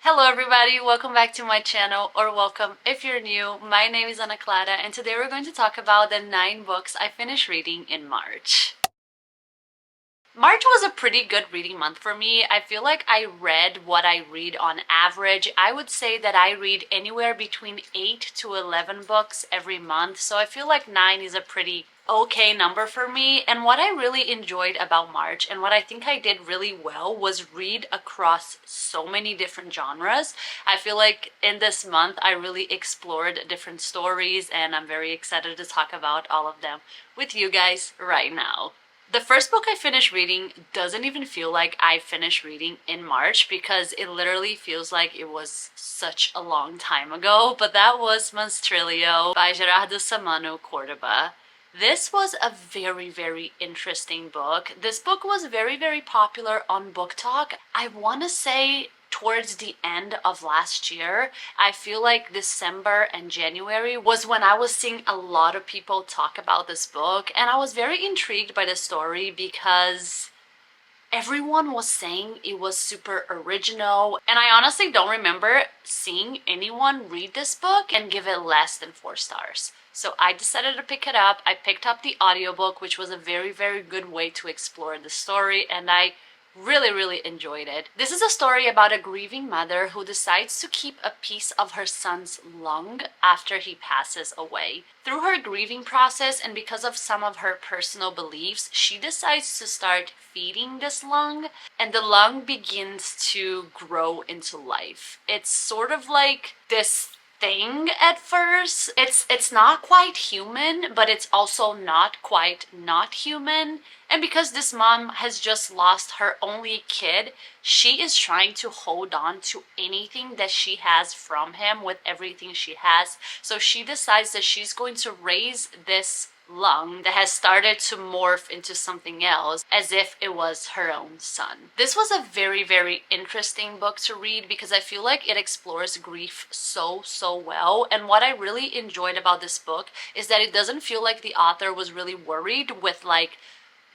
Hello everybody, welcome back to my channel, or welcome if you're new. My name is Ana Clara and today we're going to talk about the 9 books I finished reading in March. March was a pretty good reading month for me. I feel like I read what I read on average. I would say that I read anywhere between 8 to 11 books every month, so I feel like 9 is a pretty okay number for me. And what I really enjoyed about March and what I think I did really well was read across so many different genres. I feel like in this month I really explored different stories and I'm very excited to talk about all of them with you guys right now. The first book I finished reading doesn't even feel like I finished reading in March because it literally feels like it was such a long time ago, but that was Monstrilio by Gerardo Samano Cordoba. This was a very interesting book. This book was very popular on Book Talk. I want to say towards the end of last year. I feel like December and January was when I was seeing a lot of people talk about this book, and I was very intrigued by the story because everyone was saying it was super original, and I honestly don't remember seeing anyone read this book and give it less than 4 stars. So I decided to pick it up. I picked up the audiobook, which was a very good way to explore the story, and I really enjoyed it. This is a story about a grieving mother who decides to keep a piece of her son's lung after he passes away. Through her grieving process and because of some of her personal beliefs, she decides to start feeding this lung, and the lung begins to grow into life. It's sort of like this thing at first. It's not quite human, but it's also not quite not human. And because this mom has just lost her only kid, she is trying to hold on to anything that she has from him with everything she has. So she decides that she's going to raise this lung that has started to morph into something else as if it was her own son. This was a very interesting book to read because I feel like it explores grief so well, and what I really enjoyed about this book is that it doesn't feel like the author was really worried with like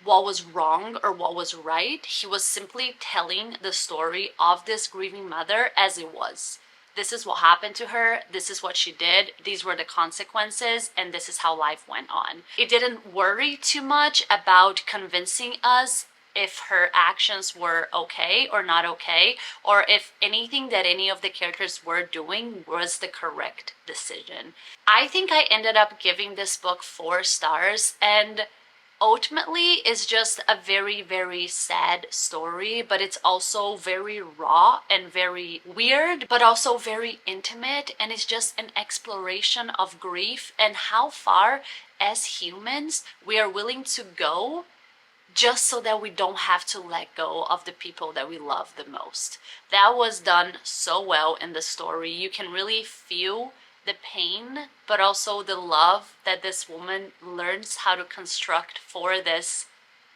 what was wrong or what was right. He was simply telling the story of this grieving mother as it was. This is what happened to her, this is what she did, these were the consequences, and this is how life went on. It didn't worry too much about convincing us if her actions were okay or not okay, or if anything that any of the characters were doing was the correct decision. I think I ended up giving this book 4 stars, and ultimately is just a very sad story, but it's also very raw and very weird, but also very intimate, and it's just an exploration of grief and how far as humans we are willing to go just so that we don't have to let go of the people that we love the most. That was done so well in the story. You can really feel the pain, but also the love that this woman learns how to construct for this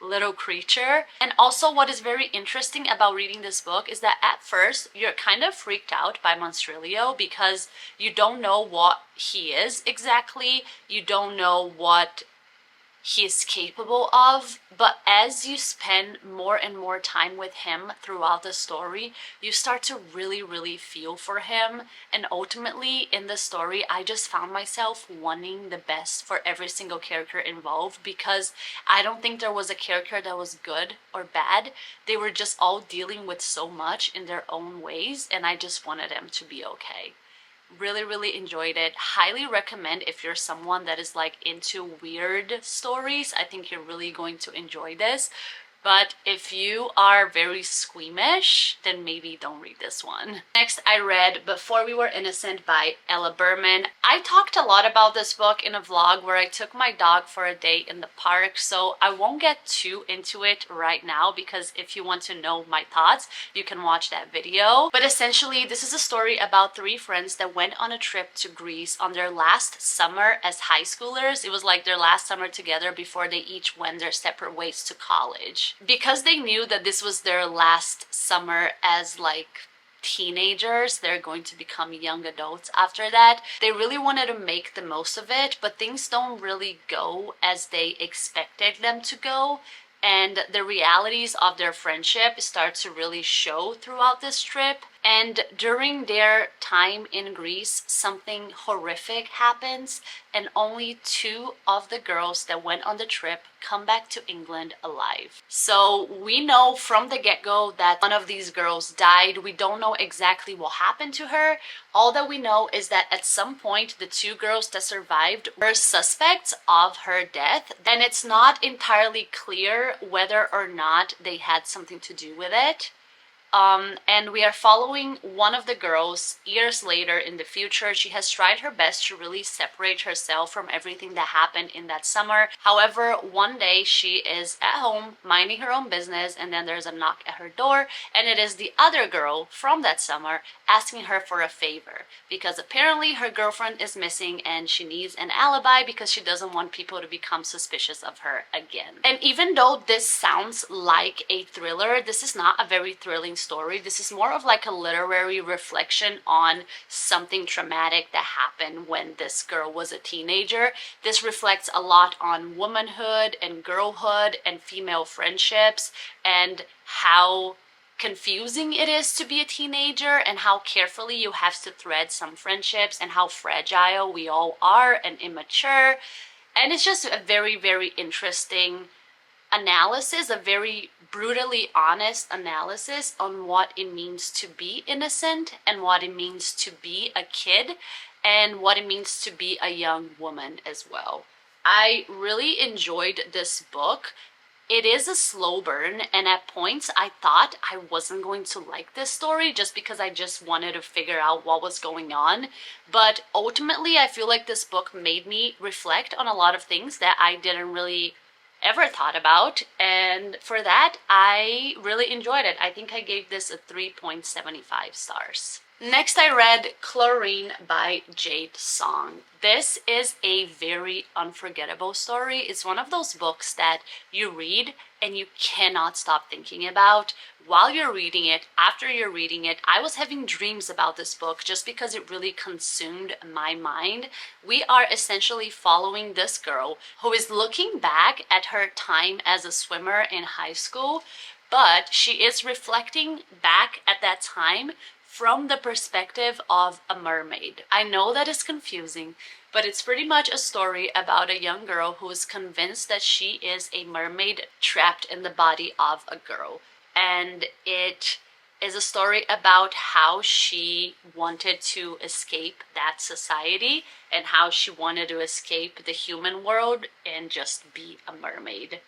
little creature. And also what is very interesting about reading this book is that at first you're kind of freaked out by Monstrilio because you don't know what he is exactly, you don't know what he is capable of, but as you spend more and more time with him throughout the story, you start to really feel for him. And ultimately in the story, I just found myself wanting the best for every single character involved, because I don't think there was a character that was good or bad. They were just all dealing with so much in their own ways, and I just wanted them to be okay. Really enjoyed it. Highly recommend if you're someone that is like into weird stories. I think you're really going to enjoy this. But if you are very squeamish, then maybe don't read this one. Next, I read Before We Were Innocent by Ella Berman. I talked a lot about this book in a vlog where I took my dog for a date in the park, so I won't get too into it right now because if you want to know my thoughts, you can watch that video. But essentially, this is a story about 3 friends that went on a trip to Greece on their last summer as high schoolers. It was like their last summer together before they each went their separate ways to college. Because they knew that this was their last summer as like teenagers, they're going to become young adults after that, they really wanted to make the most of it, but things don't really go as they expected them to go, and the realities of their friendship start to really show throughout this trip. And during their time in Greece, something horrific happens, and only two of the girls that went on the trip come back to England alive. So we know from the get-go that one of these girls died. We don't know exactly what happened to her. All that we know is that at some point, the two girls that survived were suspects of her death, and it's not entirely clear whether or not they had something to do with it. And we are following one of the girls years later in the future. She has tried her best to really separate herself from everything that happened in that summer. However, one day she is at home minding her own business, and then there's a knock at her door, and it is the other girl from that summer asking her for a favor because apparently her girlfriend is missing and she needs an alibi because she doesn't want people to become suspicious of her again. And even though this sounds like a thriller, this is not a very thrilling story. This is more of like a literary reflection on something traumatic that happened when this girl was a teenager. This reflects a lot on womanhood and girlhood and female friendships and how confusing it is to be a teenager and how carefully you have to thread some friendships and how fragile we all are and immature. And it's just a very, very interesting analysis, a very brutally honest analysis on what it means to be innocent and what it means to be a kid and what it means to be a young woman as well. I really enjoyed this book. It is a slow burn, and at points I thought I wasn't going to like this story just because I just wanted to figure out what was going on. But ultimately, I feel like this book made me reflect on a lot of things that I didn't really ever thought about, and for that I really enjoyed it. I think I gave this a 3.75 stars. Next, I read Chlorine by Jade Song. This is a very unforgettable story. It's one of those books that you read and you cannot stop thinking about while you're reading it, after you're reading it. I was having dreams about this book just because it really consumed my mind. We are essentially following this girl who is looking back at her time as a swimmer in high school, but she is reflecting back at that time from the perspective of a mermaid. I know that is confusing, but it's pretty much a story about a young girl who is convinced that she is a mermaid trapped in the body of a girl. And it is a story about how she wanted to escape that society and how she wanted to escape the human world and just be a mermaid.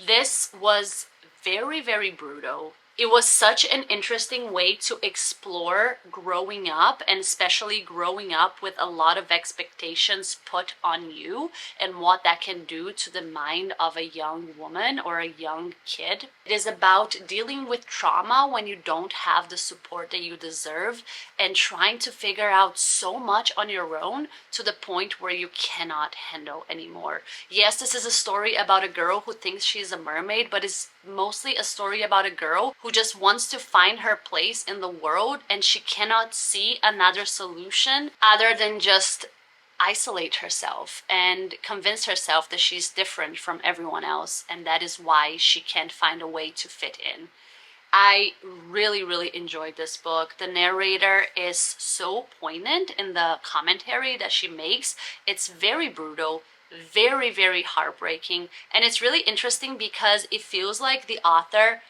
This was very, very brutal. It was such an interesting way to explore growing up, and especially growing up with a lot of expectations put on you and what that can do to the mind of a young woman or a young kid. It is about dealing with trauma when you don't have the support that you deserve and trying to figure out so much on your own to the point where you cannot handle anymore. Yes, this is a story about a girl who thinks she's a mermaid, but it's mostly a story about a girl who just wants to find her place in the world, and she cannot see another solution other than just isolate herself and convince herself that she's different from everyone else, and that is why she can't find a way to fit in. I really, really enjoyed this book. The narrator is so poignant in the commentary that she makes. It's very brutal, very, very heartbreaking, and it's really interesting because it feels like the author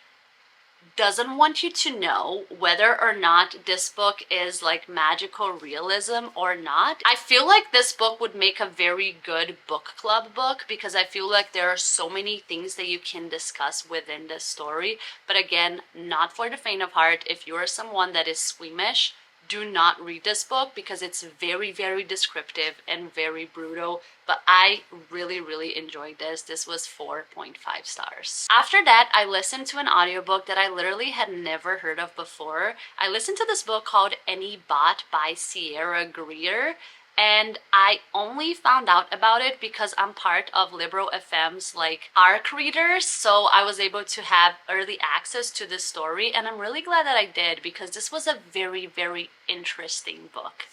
doesn't want you to know whether or not this book is like magical realism or not. I feel like this book would make a very good book club book because I feel like there are so many things that you can discuss within this story. But again, not for the faint of heart. If you're someone that is squeamish, do not read this book because it's very, very descriptive and very brutal. But I really, really enjoyed this. This was 4.5 stars. After that, I listened to an audiobook that I literally had never heard of before. I listened to this book called Any Bot by Sierra Greer. And I only found out about it because I'm part of Libro FM's like ARC readers, so I was able to have early access to this story, and I'm really glad that I did because this was a very, very interesting book.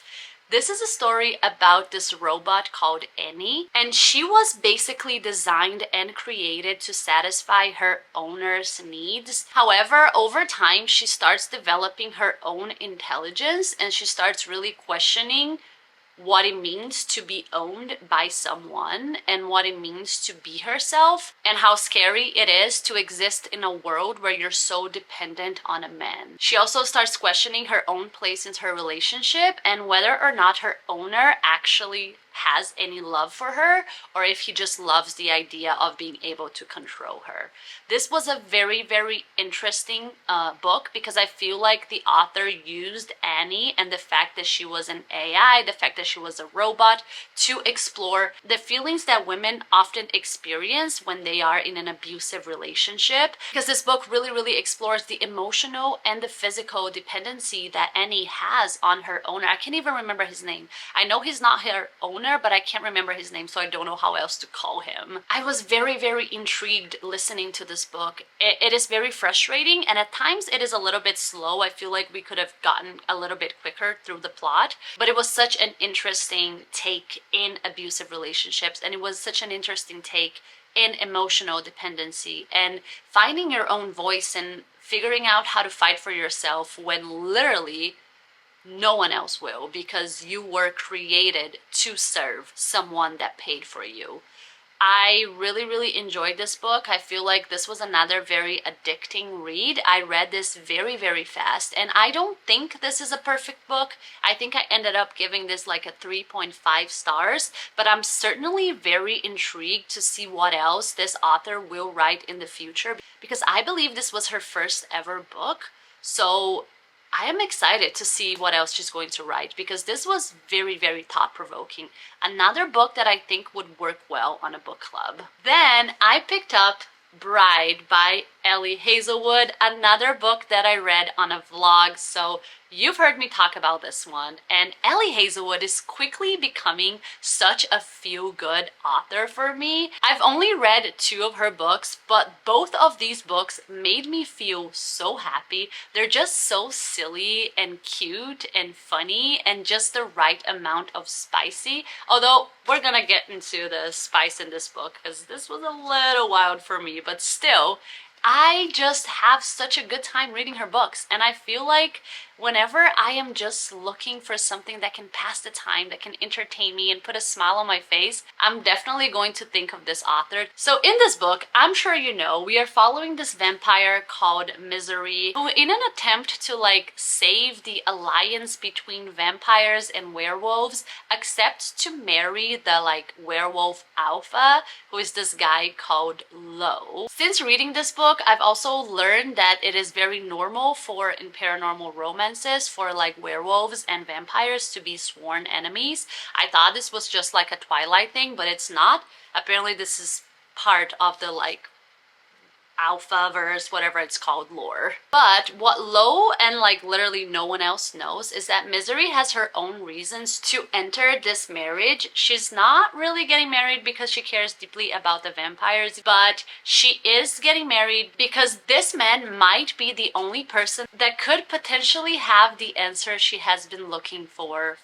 This is a story about this robot called Annie, and she was basically designed and created to satisfy her owner's needs. However, over time, she starts developing her own intelligence and she starts really questioning what it means to be owned by someone and what it means to be herself, and how scary it is to exist in a world where you're so dependent on a man. She also starts questioning her own place in her relationship and whether or not her owner actually has any love for her, or if he just loves the idea of being able to control her. This was a very, very interesting book because I feel like the author used Annie and the fact that she was an AI, the fact that she was a robot, to explore the feelings that women often experience when they are in an abusive relationship. Because this book really, really explores the emotional and the physical dependency that Annie has on her owner. I can't even remember his name. I know he's not her owner, but I can't remember his name, so I don't know how else to call him. I was very, very intrigued listening to this book. It is very frustrating, and at times it is a little bit slow. I feel like we could have gotten a little bit quicker through the plot, but it was such an interesting take in abusive relationships, and it was such an interesting take in emotional dependency and finding your own voice and figuring out how to fight for yourself when literally no one else will, because you were created to serve someone that paid for you. I really, really enjoyed this book. I feel like this was another very addicting read. I read this very, very fast, and I don't think this is a perfect book. I think I ended up giving this like a 3.5 stars, but I'm certainly very intrigued to see what else this author will write in the future, because I believe this was her first ever book. So I am excited to see what else she's going to write, because this was very, very thought-provoking. Another book that I think would work well on a book club. Then I picked up Bride by Ellie Hazelwood, another book that I read on a vlog, so you've heard me talk about this one. And Ellie Hazelwood is quickly becoming such a feel-good author for me. I've only read 2 of her books, but both of these books made me feel so happy. They're just so silly and cute and funny and just the right amount of spicy. Although we're gonna get into the spice in this book because this was a little wild for me, but still, I just have such a good time reading her books, and I feel like whenever I am just looking for something that can pass the time, that can entertain me and put a smile on my face, I'm definitely going to think of this author. So in this book, I'm sure you know, we are following this vampire called Misery, who in an attempt to like save the alliance between vampires and werewolves, accepts to marry the like werewolf alpha, who is this guy called Lo. Since reading this book, I've also learned that it is very normal for in paranormal romance for like werewolves and vampires to be sworn enemies. I thought this was just like a Twilight thing, but it's not. Apparently this is part of the like alpha verse, whatever it's called, lore. But what Lo and like literally no one else knows is that Misery has her own reasons to enter this marriage. She's not really getting married because she cares deeply about the vampires, but she is getting married because this man might be the only person that could potentially have the answer she has been looking for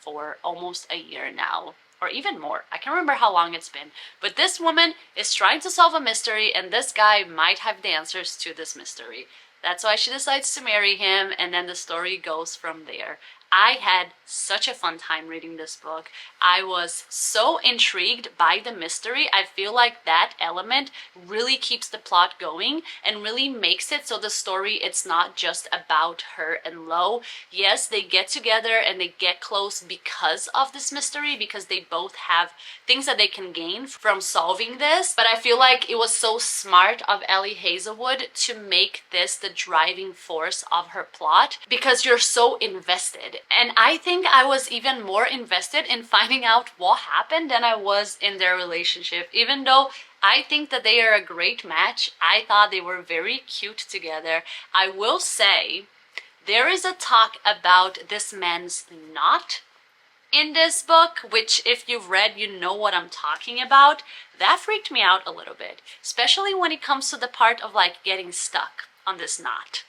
almost a year now. Or even more. I can't remember how long it's been. But this woman is trying to solve a mystery, and this guy might have the answers to this mystery. That's why she decides to marry him, and then the story goes from there. I had such a fun time reading this book. I was so intrigued by the mystery. I feel like that element really keeps the plot going and really makes it so the story, it's not just about her and Lo. Yes, they get together and they get close because of this mystery, because they both have things that they can gain from solving this. But I feel like it was so smart of Ellie Hazelwood to make this the driving force of her plot, because you're so invested. And I think I was even more invested in finding out what happened than I was in their relationship. Even though I think that they are a great match, I thought they were very cute together. I will say, there is a talk about this man's knot in this book, which if you've read, you know what I'm talking about. That freaked me out a little bit, especially when it comes to the part of like getting stuck on this knot.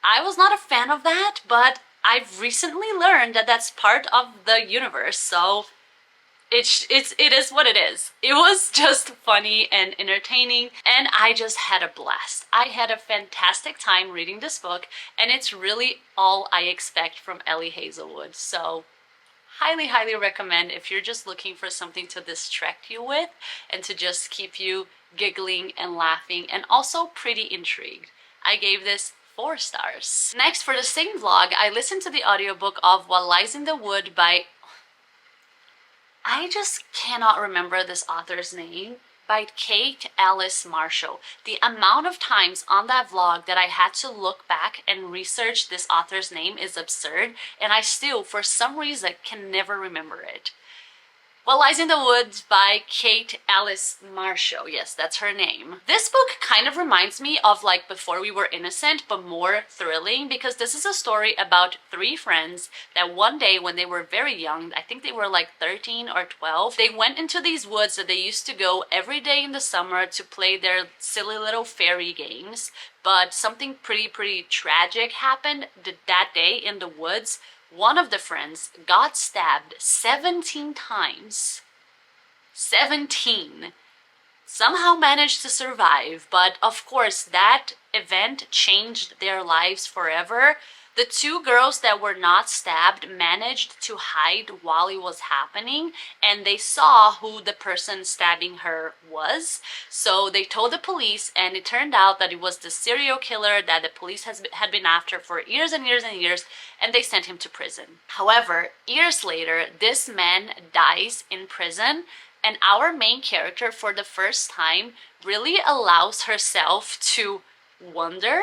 I was not a fan of that, but I've recently learned that that's part of the universe, so it is what it is. It was just funny and entertaining, and I just had a blast. I had a fantastic time reading this book, and it's really all I expect from Ellie Hazelwood. So highly, highly recommend if you're just looking for something to distract you with and to just keep you giggling and laughing and also pretty intrigued. I gave this 4 stars. Next, for the same vlog, I listened to the audiobook of What Lies in the Wood by... I just cannot remember this author's name, by Kate Alice Marshall. The amount of times on that vlog that I had to look back and research this author's name is absurd, and I still, for some reason, can never remember it. What Lies in the Woods by Kate Alice Marshall. Yes, that's her name. This book kind of reminds me of like Before We Were Innocent, but more thrilling, because this is a story about 3 friends that one day when they were very young, I think they were like 13 or 12, they went into these woods that they used to go every day in the summer to play their silly little fairy games. But something pretty tragic happened that day in the woods. One of the friends got stabbed 17 times. 17. Somehow managed to survive, but of course that event changed their lives forever. The 2 girls that were not stabbed managed to hide while it was happening, and they saw who the person stabbing her was. So they told the police, and it turned out that it was the serial killer that the police had been after for years and years and years, and they sent him to prison. However, years later, this man dies in prison, and our main character, for the first time, really allows herself to wonder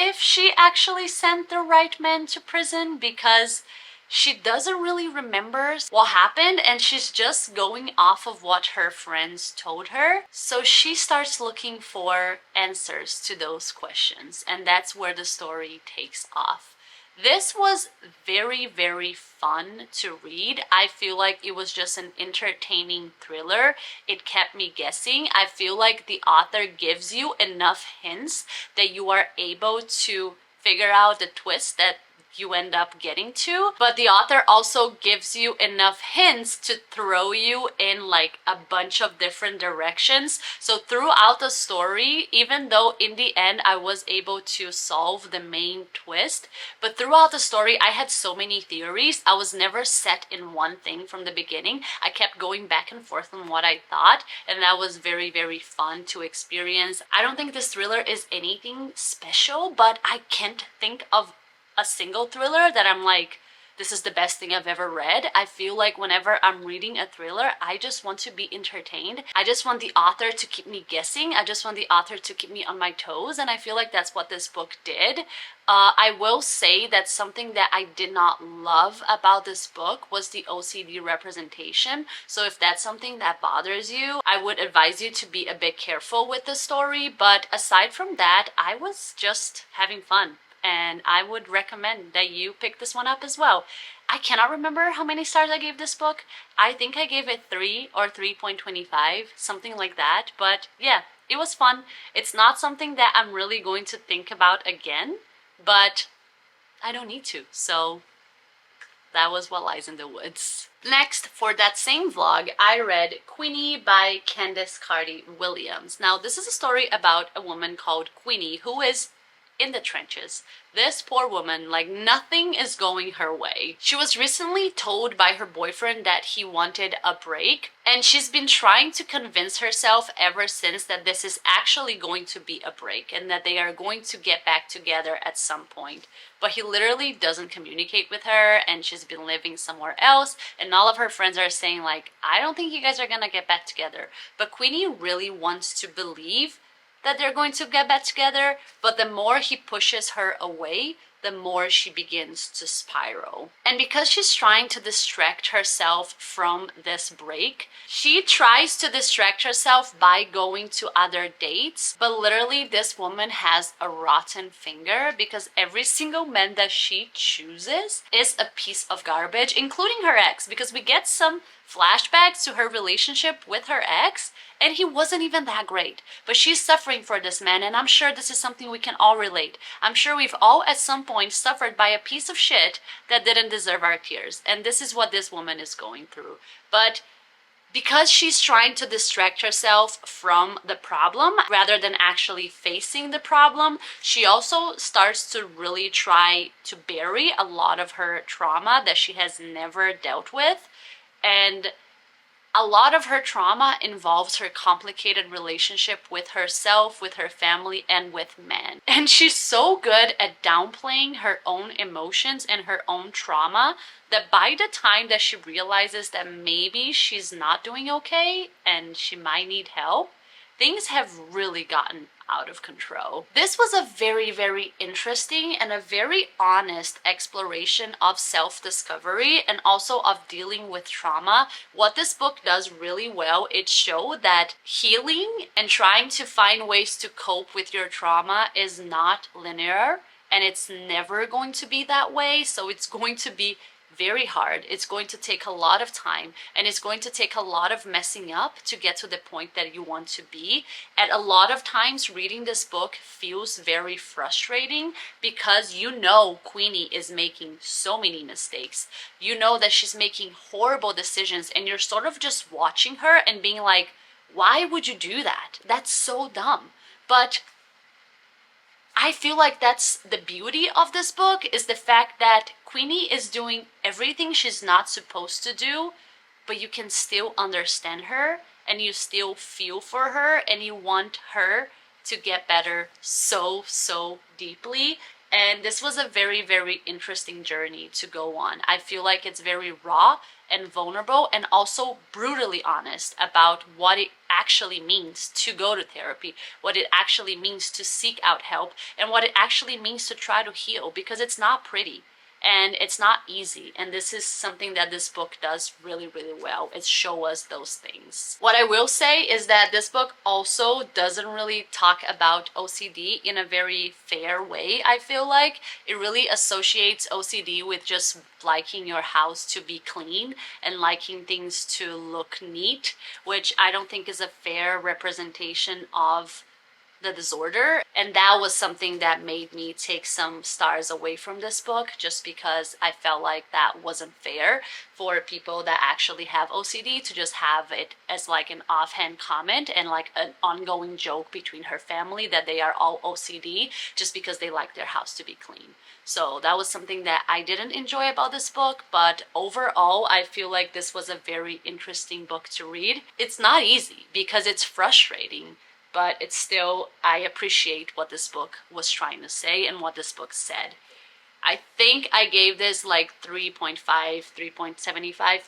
if she actually sent the right man to prison, because she doesn't really remember what happened and she's just going off of what her friends told her. So she starts looking for answers to those questions, and that's where the story takes off. This was very fun to read. I feel like it was just an entertaining thriller. It kept me guessing. I feel like the author gives you enough hints that you are able to figure out the twist that you end up getting to, but the author also gives you enough hints to throw you in like a bunch of different directions. So throughout the story, even though in the end I was able to solve the main twist, but throughout the story I had so many theories. I was never set in one thing from the beginning. I kept going back and forth on what I thought, and that was very fun to experience. I don't think this thriller is anything special, but I can't think of a single thriller that I'm like, this is the best thing I've ever read. I feel like whenever I'm reading a thriller, I just want to be entertained. I just want the author to keep me guessing. I just want the author to keep me on my toes, and I feel like that's what this book did. I will say that something that I did not love about this book was the OCD representation. So if that's something that bothers you, I would advise you to be a bit careful with the story. But aside from that, I was just having fun, and I would recommend that you pick this one up as well. I cannot remember how many stars I gave this book. I think I gave it 3 or 3.25, something like that. But yeah, it was fun. It's not something that I'm really going to think about again, but I don't need to. So that was What Lies in the Woods. Next, for that same vlog, I read Queenie by Candace Carty Williams. Now, this is a story about a woman called Queenie who is in the trenches. This poor woman, like, nothing is going her way. She was recently told by her boyfriend that he wanted a break, and she's been trying to convince herself ever since that this is actually going to be a break and that they are going to get back together at some point. But he literally doesn't communicate with her, and she's been living somewhere else, and all of her friends are saying like, I don't think you guys are gonna get back together. But Queenie really wants to believe that they're going to get back together, but the more he pushes her away, the more she begins to spiral. And because she's trying to distract herself from this break, she tries to distract herself by going to other dates, but literally this woman has a rotten finger because every single man that she chooses is a piece of garbage, including her ex, because we get some flashbacks to her relationship with her ex, and he wasn't even that great. But she's suffering for this man, and I'm sure this is something we can all relate. I'm sure we've all at some point suffered by a piece of shit that didn't deserve our tears. And this is what this woman is going through. But because she's trying to distract herself from the problem rather than actually facing the problem, she also starts to really try to bury a lot of her trauma that she has never dealt with. And a lot of her trauma involves her complicated relationship with herself, with her family, and with men. And she's so good at downplaying her own emotions and her own trauma that by the time that she realizes that maybe she's not doing okay and she might need help, things have really gotten out of control. This was a very, very interesting and a very honest exploration of self-discovery and also of dealing with trauma. What this book does really well, it shows that healing and trying to find ways to cope with your trauma is not linear, and it's never going to be that way. So it's going to be very hard. It's going to take a lot of time, and it's going to take a lot of messing up to get to the point that you want to be. And a lot of times reading this book feels very frustrating because you know Queenie is making so many mistakes. You know that she's making horrible decisions, and you're sort of just watching her and being like, why would you do that? That's so dumb. But I feel like that's the beauty of this book, is the fact that Queenie is doing everything she's not supposed to do, but you can still understand her and you still feel for her and you want her to get better so, so deeply. And this was a very, very interesting journey to go on. I feel like it's very raw and vulnerable and also brutally honest about what it actually means to go to therapy, what it actually means to seek out help, and what it actually means to try to heal, because it's not pretty. And it's not easy. And this is something that this book does really, really well. It shows us those things. What I will say is that this book also doesn't really talk about OCD in a very fair way, I feel like. It really associates OCD with just liking your house to be clean and liking things to look neat, which I don't think is a fair representation of the disorder. And that was something that made me take some stars away from this book, just because I felt like that wasn't fair for people that actually have OCD to just have it as like an offhand comment and like an ongoing joke between her family that they are all OCD just because they like their house to be clean. So that was something that I didn't enjoy about this book, but overall I feel like this was a very interesting book to read. It's not easy because it's frustrating, but it's still, I appreciate what this book was trying to say and what this book said. I think I gave this like 3.5, 3.75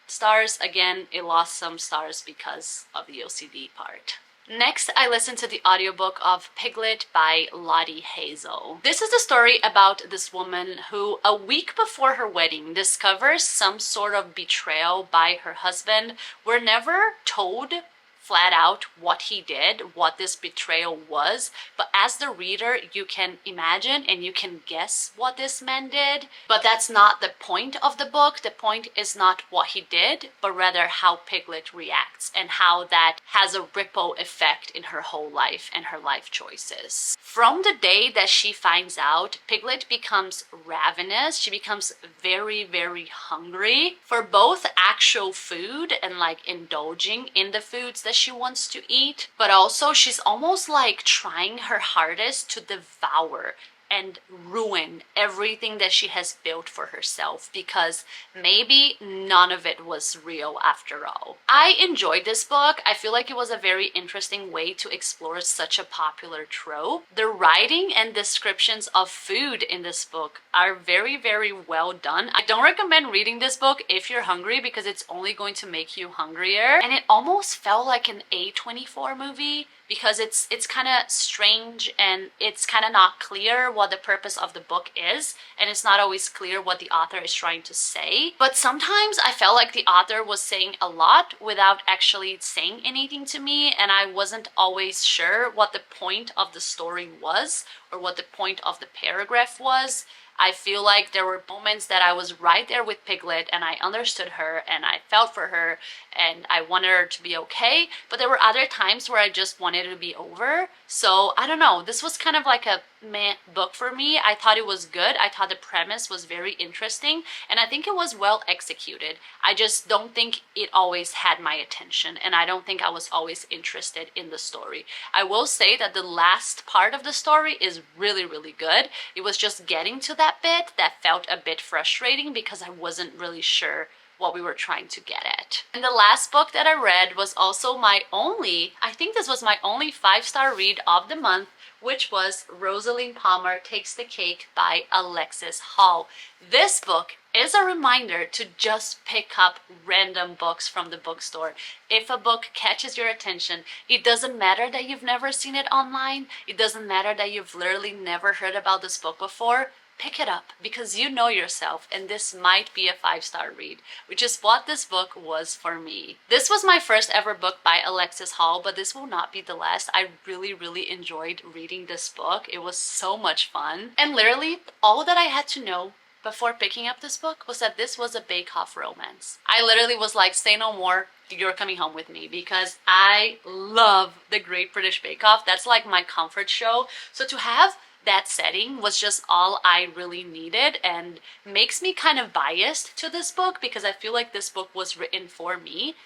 stars. Again, it lost some stars because of the OCD part. Next, I listened to the audiobook of Piglet by Lottie Hazel. This is a story about this woman who, a week before her wedding, discovers some sort of betrayal by her husband. We're never told flat out what he did, what this betrayal was, but as the reader you can imagine and you can guess what this man did. But that's not the point of the book. The point is not what he did, but rather how Piglet reacts and how that has a ripple effect in her whole life and her life choices. From the day that she finds out, Piglet becomes ravenous. She becomes very, very hungry for both actual food and like indulging in the foods that she wants to eat, but also she's almost like trying her hardest to devour and ruin everything that she has built for herself, because maybe none of it was real after all. I enjoyed this book. I feel like it was a very interesting way to explore such a popular trope. The writing and descriptions of food in this book are very, very well done. I don't recommend reading this book if you're hungry because it's only going to make you hungrier. And it almost felt like an A24 movie because it's kind of strange and it's kind of not clear what the purpose of the book is, and it's not always clear what the author is trying to say. But sometimes I felt like the author was saying a lot without actually saying anything to me, and I wasn't always sure what the point of the story was or what the point of the paragraph was. I feel like there were moments that I was right there with Piglet and I understood her and I felt for her and I wanted her to be okay. But there were other times where I just wanted it to be over. So I don't know. This was kind of like a meh book for me. I thought it was good. I thought the premise was very interesting and I think it was well executed. I just don't think it always had my attention and I don't think I was always interested in the story. I will say that the last part of the story is really, really good. It was just getting to that bit that felt a bit frustrating because I wasn't really sure what we were trying to get at. And the last book that I read was also I think this was my only 5-star read of the month, which was Rosaline Palmer Takes the Cake by Alexis Hall. This book is a reminder to just pick up random books from the bookstore. If a book catches your attention, it doesn't matter that you've never seen it online. It doesn't matter that you've literally never heard about this book before. Pick it up because you know yourself and this might be a 5-star read, which is what this book was for me. This was my first ever book by Alexis Hall, but this will not be the last. I really, really enjoyed reading this book. It was so much fun. And literally all that I had to know before picking up this book was that this was a bake-off romance. I literally was like, say no more, you're coming home with me, because I love the Great British Bake Off. That's like my comfort show. So to have that setting was just all I really needed and makes me kind of biased to this book because I feel like this book was written for me.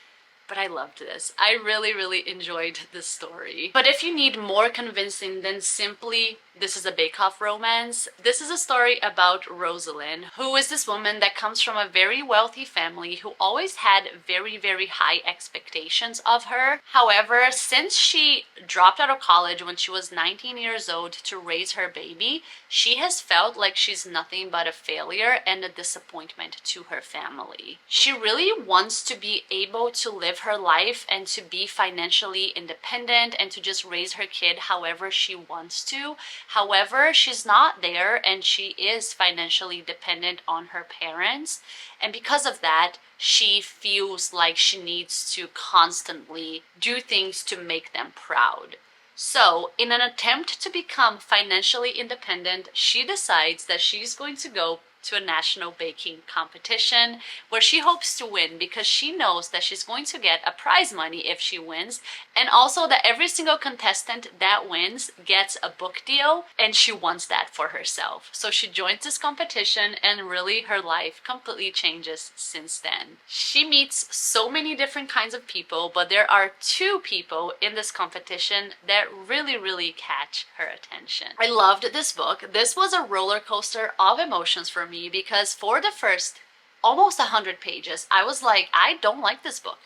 But I loved this. I really, really enjoyed this story. But if you need more convincing than simply this is a bake-off romance, this is a story about Rosaline, who is this woman that comes from a very wealthy family who always had very, very high expectations of her. However, since she dropped out of college when she was 19 years old to raise her baby, she has felt like she's nothing but a failure and a disappointment to her family. She really wants to be able to live her life and to be financially independent and to just raise her kid however she wants to. However, she's not there and she is financially dependent on her parents. And because of that, she feels like she needs to constantly do things to make them proud. So, in an attempt to become financially independent, she decides that she's going to go to a national baking competition where she hopes to win because she knows that she's going to get a prize money if she wins, and also that every single contestant that wins gets a book deal, and she wants that for herself. So she joins this competition and really her life completely changes since then. She meets so many different kinds of people, but there are 2 people in this competition that really, really catch her attention. I loved this book. This was a roller coaster of emotions for me because for the first almost 100 pages, I was like, I don't like this book.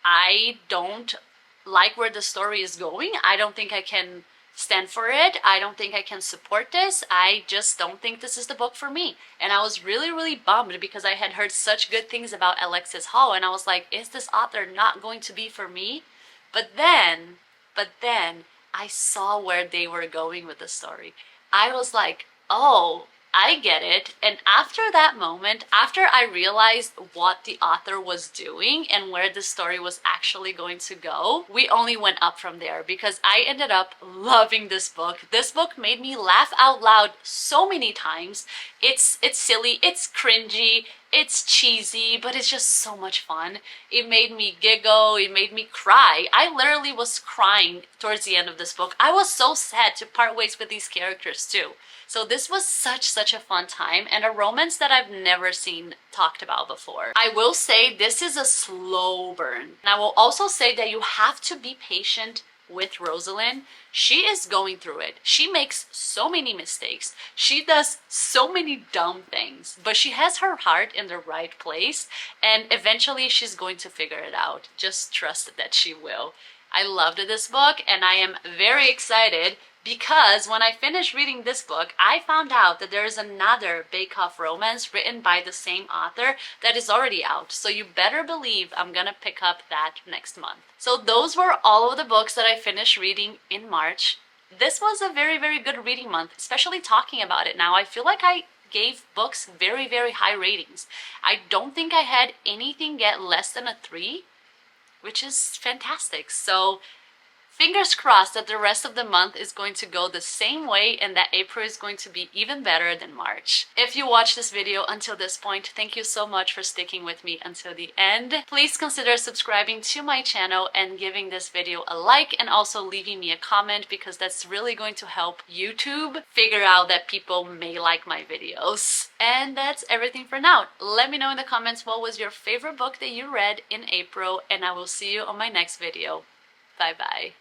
I don't like where the story is going. I don't think I can stand for it. I don't think I can support this. I just don't think this is the book for me. And I was really, really bummed because I had heard such good things about Alexis Hall and I was like, is this author not going to be for me? But then I saw where they were going with the story. I was like, oh, I get it. And after that moment, after I realized what the author was doing and where the story was actually going to go, we only went up from there because I ended up loving this book. This book made me laugh out loud so many times. It's silly, it's cringy, it's cheesy, but it's just so much fun. It made me giggle, it made me cry. I literally was crying towards the end of this book. I was so sad to part ways with these characters too. So this was such a fun time and a romance that I've never seen talked about before. I will say this is a slow burn. And I will also say that you have to be patient with Rosaline. She is going through it. She makes so many mistakes. She does so many dumb things, but she has her heart in the right place and eventually she's going to figure it out. Just trust that she will. I loved this book and I am very excited because when I finished reading this book, I found out that there is another bake-off romance written by the same author that is already out. So you better believe I'm gonna pick up that next month. So those were all of the books that I finished reading in March. This was a very, very good reading month, especially talking about it now. I feel like I gave books very, very high ratings. I don't think I had anything get less than a 3, which is fantastic. So Fingers crossed that the rest of the month is going to go the same way and that April is going to be even better than March. If you watched this video until this point, thank you so much for sticking with me until the end. Please consider subscribing to my channel and giving this video a like, and also leaving me a comment, because that's really going to help YouTube figure out that people may like my videos. And that's everything for now. Let me know in the comments what was your favorite book that you read in April, and I will see you on my next video. Bye bye.